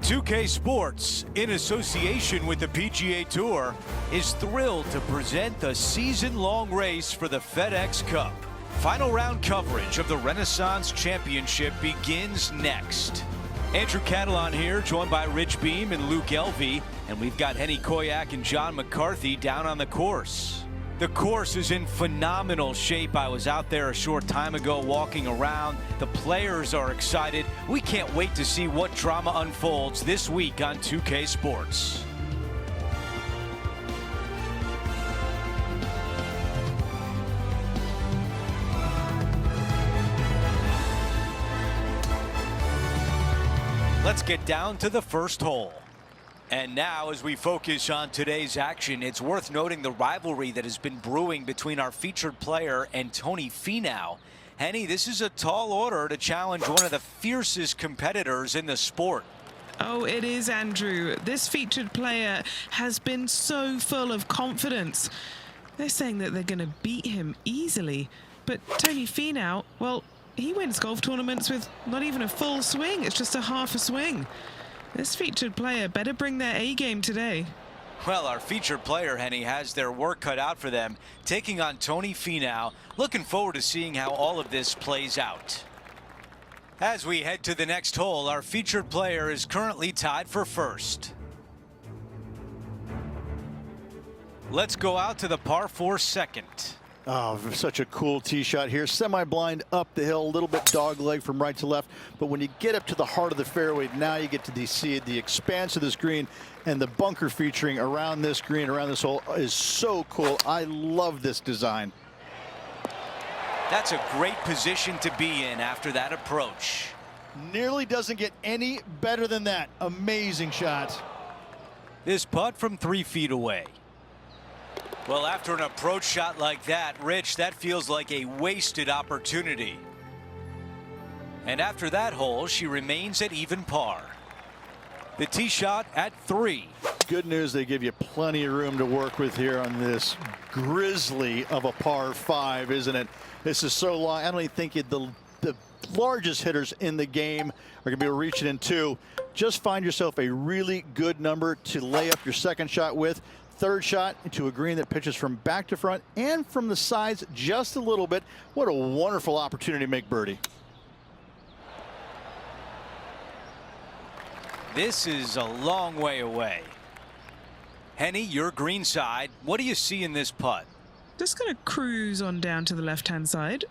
2K Sports, in association with the PGA Tour, is thrilled to present the season-long race for the FedEx Cup. Final round coverage of the Renaissance Championship begins next. Andrew Catalan here, joined by Rich Beam and Luke Elvey, and we've got Henny Koyak and John McCarthy down on the course. The course is in phenomenal shape. I was out there a short time ago walking around. The players are excited. We can't wait to see what drama unfolds this week on 2K Sports. Let's get down to the first hole. And now, as we focus on today's action, it's worth noting the rivalry that has been brewing between our featured player and Tony Finau. Henny, this is a tall order to challenge one of the fiercest competitors in the sport. Oh, it is, Andrew. This featured player has been so full of confidence. They're saying that they're going to beat him easily. But Tony Finau, well, he wins golf tournaments with not even a full swing. It's just a half a swing. This featured player better bring their A game today. Well, our featured player, Henny, has their work cut out for them, taking on Tony Finau. Looking forward to seeing how all of this plays out. As we head to the next hole, our featured player is currently tied for first. Let's go out to the par 4 second. Oh, such a cool tee shot here. Semi-blind up the hill, a little bit dog leg from right to left. But when you get up to the heart of the fairway, now you get to see the expanse of this green, and the bunker featuring around this green, around this hole, is so cool. I love this design. That's a great position to be in after that approach. Nearly doesn't get any better than that. Amazing shot. This putt from 3 feet away. Well, after an approach shot like that, Rich, that feels like a wasted opportunity. And after that hole, she remains at even par. The tee shot at 3. Good news, they give you plenty of room to work with here on this grizzly of a par 5, isn't it? This is so long. I don't even think the largest hitters in the game are going to be reaching in 2. Just find yourself a really good number to lay up your second shot with. Third shot into a green that pitches from back to front and from the sides just a little bit. What a wonderful opportunity to make birdie. This is a long way away. Henny, your green side. What do you see in this putt? Just going to cruise on down to the left-hand side.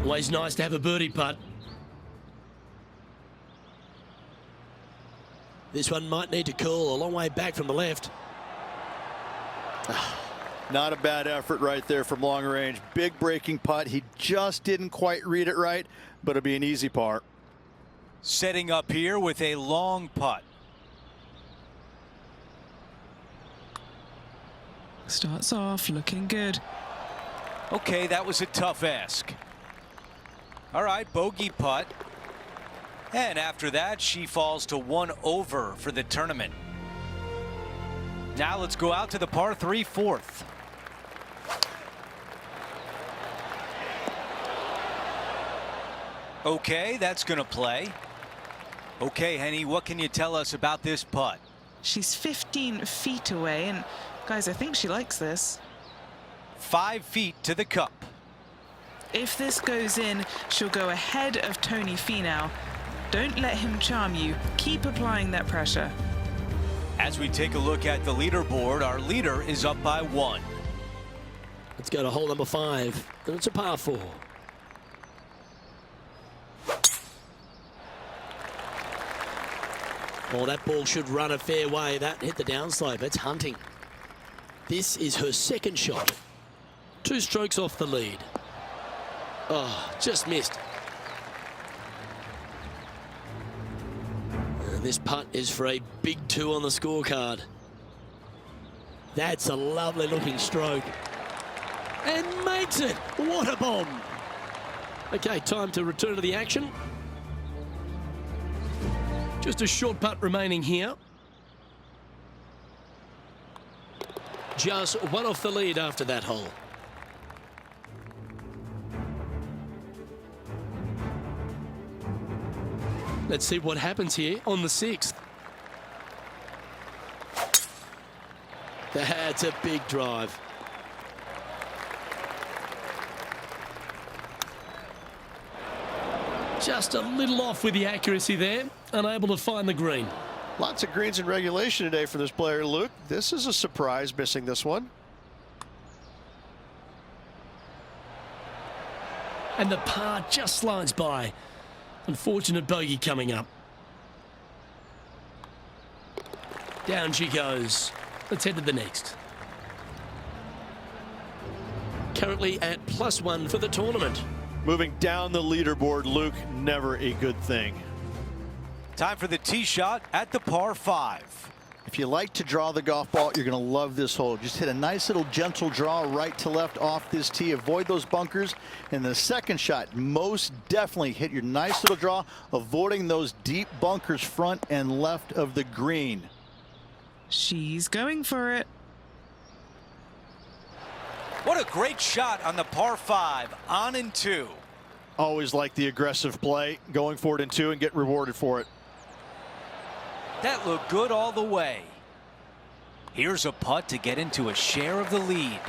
Always nice to have a birdie putt. This one might need to curl a long way back from the left. Not a bad effort right there from long range. Big breaking putt. He just didn't quite read it right, but it'll be an easy par. Setting up here with a long putt. Starts off looking good. Okay, that was a tough ask. All right, bogey putt. And after that, she falls to 1 over for the tournament. Now let's go out to the par 3 fourth. Okay, that's going to play. Okay, Henny, what can you tell us about this putt? She's 15 feet away, and guys, I think she likes this. 5 feet to the cup. If this goes in, she'll go ahead of Tony Finau. Don't let him charm you. Keep applying that pressure. As we take a look at the leaderboard, our leader is up by 1. Let's go to hole number 5, and it's a par 4. Oh, that ball should run a fair way. That hit the downslope. It's hunting. This is her second shot. 2 strokes off the lead. Oh, just missed. This putt is for a big 2 on the scorecard. That's a lovely looking stroke. And makes it. What a bomb. Okay, time to return to the action. Just a short putt remaining here. Just one off the lead after that hole. Let's see what happens here on the 6th. That's a big drive. Just a little off with the accuracy there. Unable to find the green. Lots of greens in regulation today for this player, Luke. This is a surprise, missing this one. And the par just slides by. Unfortunate bogey coming up. Down she goes. Let's head to the next. Currently at +1 for the tournament. Moving down the leaderboard, Luke, never a good thing. Time for the tee shot at the par 5. If you like to draw the golf ball, you're going to love this hole. Just hit a nice little gentle draw right to left off this tee. Avoid those bunkers. And the second shot, most definitely hit your nice little draw, avoiding those deep bunkers front and left of the green. She's going for it. What a great shot on the par 5, on in 2. Always like the aggressive play, going for it in 2 and get rewarded for it. That looked good all the way. Here's a putt to get into a share of the lead.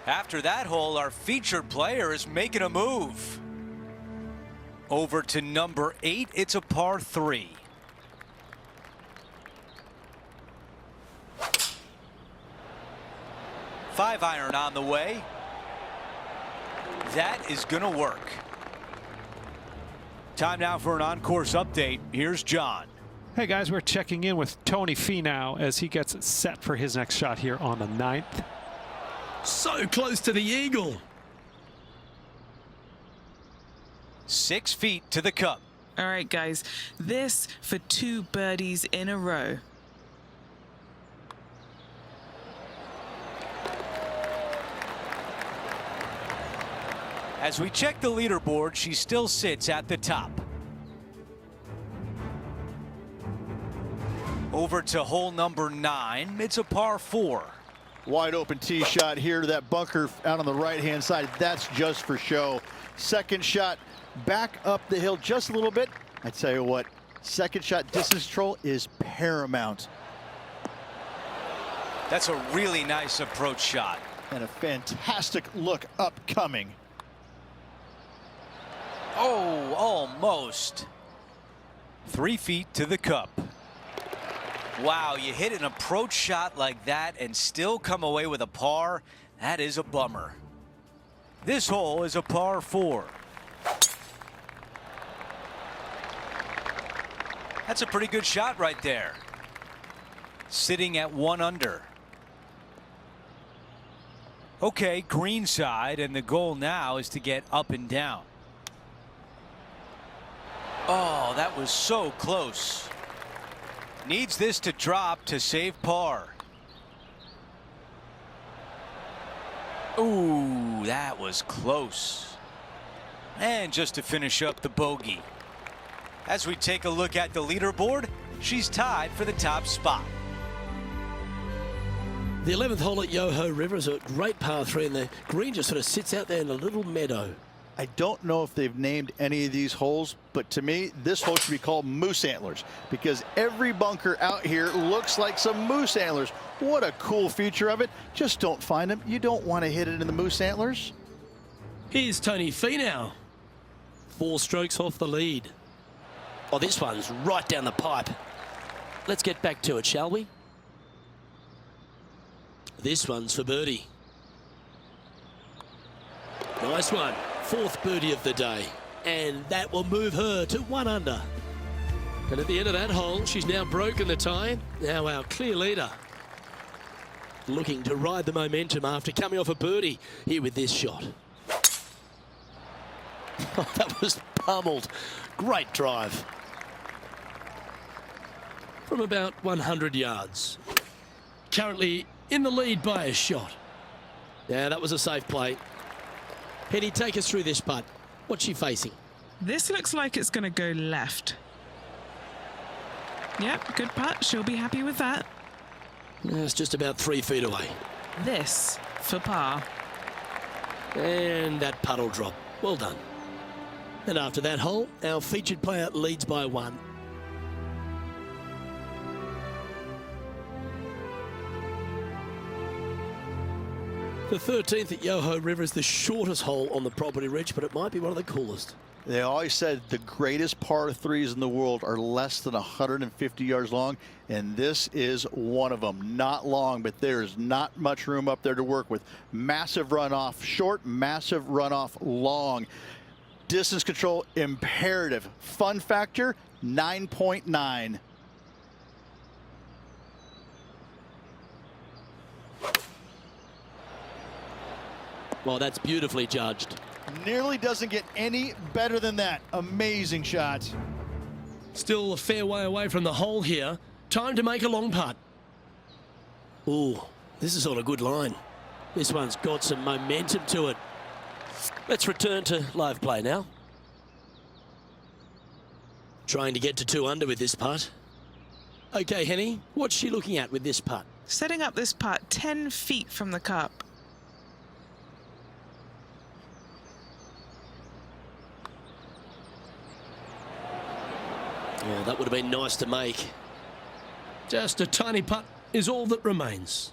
After that hole, our featured player is making a move. Over to number 8, it's a par 3. Five-iron on the way. That is going to work. Time now for an on-course update. Here's John. Hey guys, we're checking in with Tony Finau as he gets set for his next shot here on the 9th. So close to the eagle. 6 feet to the cup. All right, guys, this for 2 birdies in a row. As we check the leaderboard, she still sits at the top. Over to hole number 9. It's a par 4. Wide open tee shot here to that bunker out on the right-hand side. That's just for show. Second shot back up the hill just a little bit. I tell you what, second shot distance control is paramount. That's a really nice approach shot. And a fantastic look upcoming. Oh, almost. 3 feet to the cup. Wow, you hit an approach shot like that and still come away with a par. That is a bummer. This hole is a par 4. That's a pretty good shot right there. Sitting at 1 under. Okay, green side, and the goal now is to get up and down. Oh, that was so close. Needs this to drop to save par. Ooh, that was close. And just to finish up the bogey. As we take a look at the leaderboard, she's tied for the top spot. The 11th hole at Yoho River is a great par 3, and the green just sort of sits out there in a little meadow. I don't know if they've named any of these holes, but to me, this hole should be called Moose Antlers because every bunker out here looks like some moose antlers. What a cool feature of it. Just don't find them. You don't want to hit it in the moose antlers. Here's Tony Finau. 4 strokes off the lead. Oh, this one's right down the pipe. Let's get back to it, shall we? This one's for birdie. Nice one. 4th birdie of the day. And that will move her to 1 under. And at the end of that hole, she's now broken the tie. Now our clear leader. Looking to ride the momentum after coming off a birdie here with this shot. Oh, that was pummeled. Great drive. From about 100 yards. Currently in the lead by a shot. Yeah, that was a safe play. Hetty, take us through this putt. What's she facing? This looks like it's going to go left. Yep, good putt. She'll be happy with that. It's just about 3 feet away. This for par. And that putt will drop. Well done. And after that hole, our featured player leads by 1. The 13th at Yoho River is the shortest hole on the property, Rich, but it might be one of the coolest. They always said the greatest par 3s in the world are less than 150 yards long, and this is one of them. Not long, but there's not much room up there to work with. Massive runoff short, massive runoff long. Distance control imperative. Fun factor 9.9. Well, that's beautifully judged. Nearly doesn't get any better than that. Amazing shot. Still a fair way away from the hole here. Time to make a long putt. Ooh, this is on a good line. This one's got some momentum to it. Let's return to live play now. Trying to get to 2 under with this putt. Okay, Henny, what's she looking at with this putt? Setting up this putt 10 feet from the cup. Oh, that would have been nice to make. Just a tiny putt is all that remains.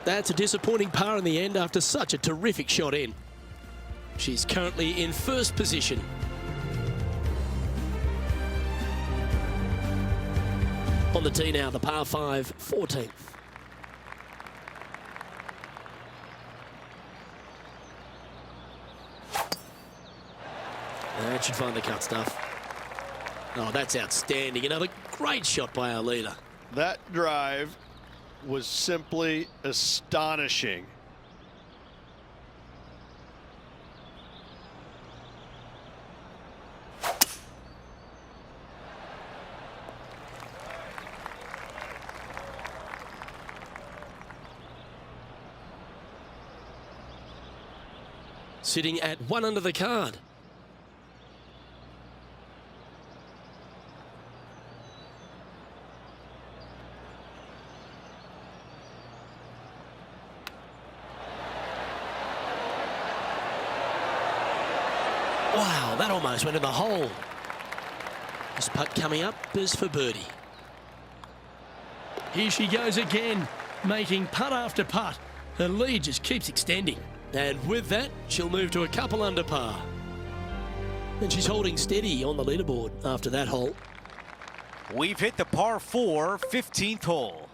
That's a disappointing par in the end after such a terrific shot in. She's currently in first position. On the tee now, the par 5, 14th. That should find the cut stuff. Oh, that's outstanding. Another great shot by our leader. That drive was simply astonishing. Sitting at 1 under the card. Wow, that almost went in the hole. This putt coming up is for birdie. Here she goes again, making putt after putt. Her lead just keeps extending. And with that, she'll move to a couple under par. And she's holding steady on the leaderboard after that hole. We've hit the par 4, 15th hole.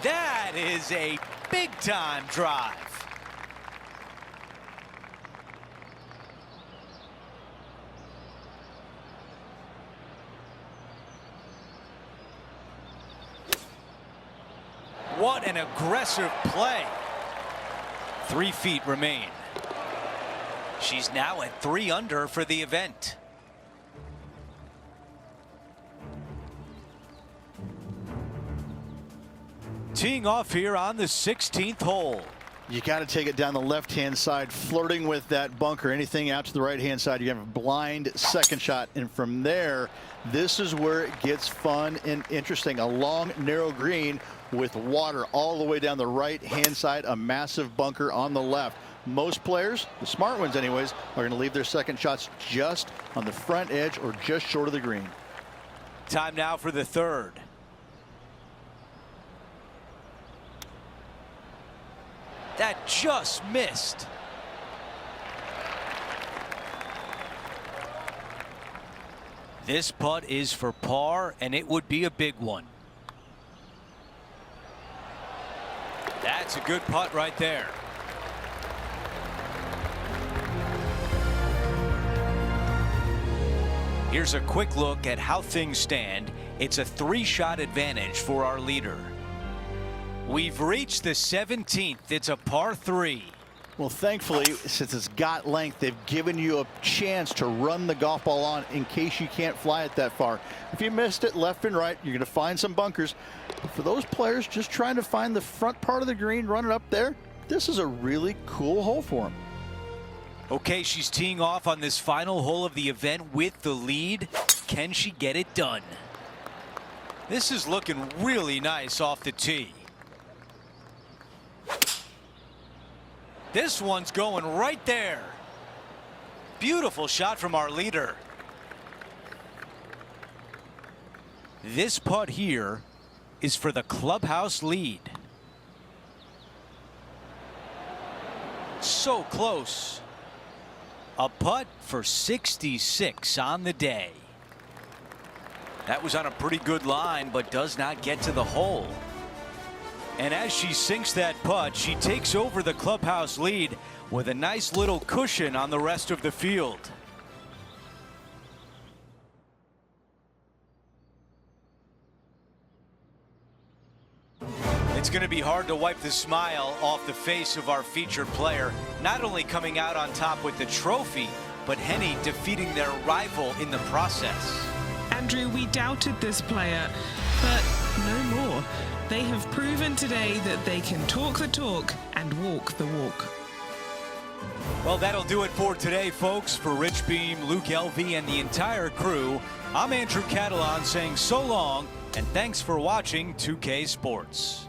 That is a big-time drive. What an aggressive play. 3 feet remain. She's now at 3 under for the event. Teeing off here on the 16th hole. You got to take it down the left-hand side, flirting with that bunker. Anything out to the right-hand side, you have a blind second shot. And from there, this is where it gets fun and interesting. A long, narrow green with water all the way down the right-hand side, a massive bunker on the left. Most players, the smart ones anyways, are going to leave their second shots just on the front edge or just short of the green. Time now for the 3rd. That just missed. This putt is for par, and it would be a big one. That's a good putt right there. Here's a quick look at how things stand. It's a 3-shot advantage for our leader. We've reached the 17th. It's a par 3. Well, thankfully, since it's got length, they've given you a chance to run the golf ball on in case you can't fly it that far. If you missed it left and right, you're going to find some bunkers. But for those players just trying to find the front part of the green, run it up there, this is a really cool hole for him. Okay, she's teeing off on this final hole of the event with the lead. Can she get it done? This is looking really nice off the tee. This one's going right there. Beautiful shot from our leader. This putt here is for the clubhouse lead. So close. A putt for 66 on the day. That was on a pretty good line, but does not get to the hole. And as she sinks that putt, she takes over the clubhouse lead with a nice little cushion on the rest of the field. It's going to be hard to wipe the smile off the face of our featured player, not only coming out on top with the trophy, but Henny defeating their rival in the process. Andrew, we doubted this player, but no more. They have proven today that they can talk the talk and walk the walk. Well, that'll do it for today, folks. For Rich Beam, Luke Elvey, and the entire crew, I'm Andrew Catalan saying so long, and thanks for watching 2K Sports.